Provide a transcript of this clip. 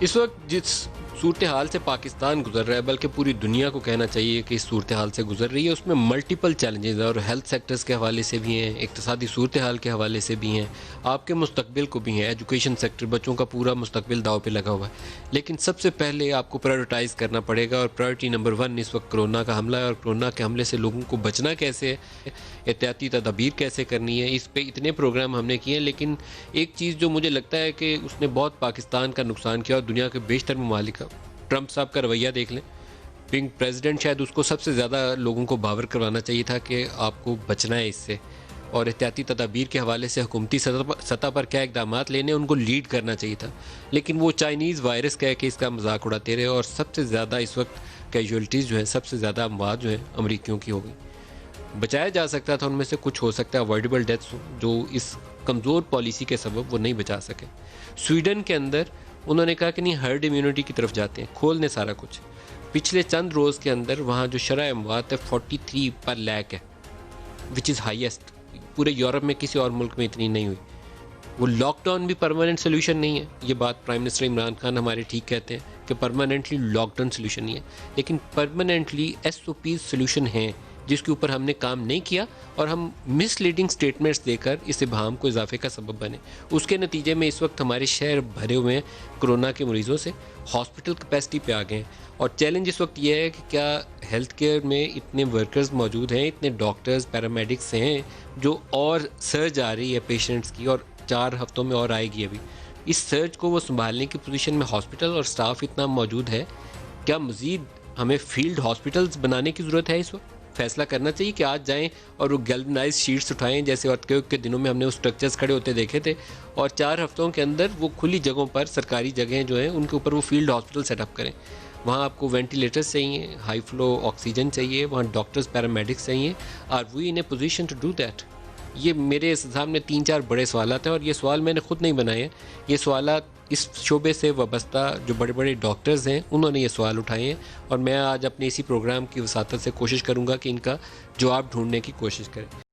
इस वक्त जिस सूरत हाल से पाकिस्तान गुजर रहा है, बल्कि पूरी दुनिया को कहना चाहिए कि इस सूरत हाल से गुजर रही है, उसमें मल्टीपल चैलेंजेस और हेल्थ सेक्टर्स के हवाले से भी हैं, इक्तिसादी सूरत हाल के हवाले से भी हैं, आपके मुस्तकबिल को भी हैं। एजुकेशन सेक्टर, बच्चों का पूरा मुस्तकबिल दाव पे लगा हुआ है। लेकिन सबसे पहले आपको प्रायोरिटाइज़ करना पड़ेगा, और प्रायोरिटी नंबर 1 इस वक्त कोरोना का हमला है। और कोरोना के हमले से लोगों को बचना कैसे है, एहतियाती तदाबीर कैसे करनी है, इस पे इतने प्रोग्राम हमने किए हैं। लेकिन एक चीज़ जो मुझे लगता है कि उसने बहुत पाकिस्तान का नुकसान किया और दुनिया के बेशतर ममालिक का, ट्रंप साहब का रवैया देख लें। बिंग प्रेसिडेंट, शायद उसको सबसे ज़्यादा लोगों को बावर करवाना चाहिए था कि आपको बचना है इससे, और एहतियाती तदाबीर के हवाले से हुकूमती सतह पर क्या इकदाम लेने उनको लीड करना चाहिए था। लेकिन वो चाइनीज़ वायरस कह के इसका मजाक उड़ाते रहे, और सबसे ज़्यादा इस वक्त कैजुअलिटीज़ जो है, सबसे ज़्यादा अमवात जो है अमरीकियों की हो गई। बचाया जा सकता था, उनमें से कुछ हो सकता है अवॉइडेबल डेथ्स जो इस कमज़ोर पॉलिसी के सबब वो नहीं बचा सके। स्वीडन के अंदर उन्होंने कहा कि नहीं, हर्ड इम्यूनिटी की तरफ जाते हैं, खोल ने सारा कुछ। पिछले चंद रोज़ के अंदर वहाँ जो शरह अमवात है 43 पर लाख है, विच इज़ हाईएस्ट। पूरे यूरोप में किसी और मुल्क में इतनी नहीं हुई। वो लॉकडाउन भी परमानेंट सोल्यूशन नहीं है। ये बात प्राइम मिनिस्टर इमरान खान हमारे ठीक कहते हैं कि परमानेंटली लॉकडाउन सोल्यूशन नहीं है, लेकिन परमानेंटली SOP सोल्यूशन है, जिसके ऊपर हमने काम नहीं किया, और हम मिसलीडिंग स्टेटमेंट्स देकर इस इबहम को इजाफे का सबब बने। उसके नतीजे में इस वक्त हमारे शहर भरे हुए हैं कोरोना के मरीज़ों से, हॉस्पिटल कैपेसिटी पे आ गए हैं। और चैलेंज इस वक्त ये है कि क्या हेल्थ केयर में इतने वर्कर्स मौजूद हैं, इतने डॉक्टर्स, पैरामेडिक्स हैं, जो और सर्ज आ रही है पेशेंट्स की, और 4 हफ्तों में और आएगी अभी। इस सर्ज को वो संभालने की पोजीशन में हॉस्पिटल और स्टाफ इतना मौजूद है, क्या मज़ीद हमें फील्ड हॉस्पिटल्स बनाने की ज़रूरत है? इस वक्त फैसला करना चाहिए कि आज जाएं और वो गैल्वनाइज शीट्स उठाएं, जैसे अर्थक्वेक के दिनों में हमने उस स्ट्रक्चर्स खड़े होते देखे थे, और 4 हफ्तों के अंदर वो खुली जगहों पर, सरकारी जगहें जो हैं उनके ऊपर वो फील्ड हॉस्पिटल सेटअप करें। वहाँ आपको वेंटिलेटर्स चाहिए, हाई फ्लो ऑक्सीजन चाहिए, वहाँ डॉक्टर्स, पैरामेडिक्स चाहिए। Are we in a position to do that? ये मेरे सामने 3-4 बड़े सवालात हैं, और ये सवाल मैंने खुद नहीं बनाए हैं। ये सवालात इस शोबे से वाबस्ता जो बड़े बड़े डॉक्टर्स हैं उन्होंने ये सवाल उठाए हैं, और मैं आज अपने इसी प्रोग्राम की वसातत से कोशिश करूँगा कि इनका जवाब ढूंढने की कोशिश करें।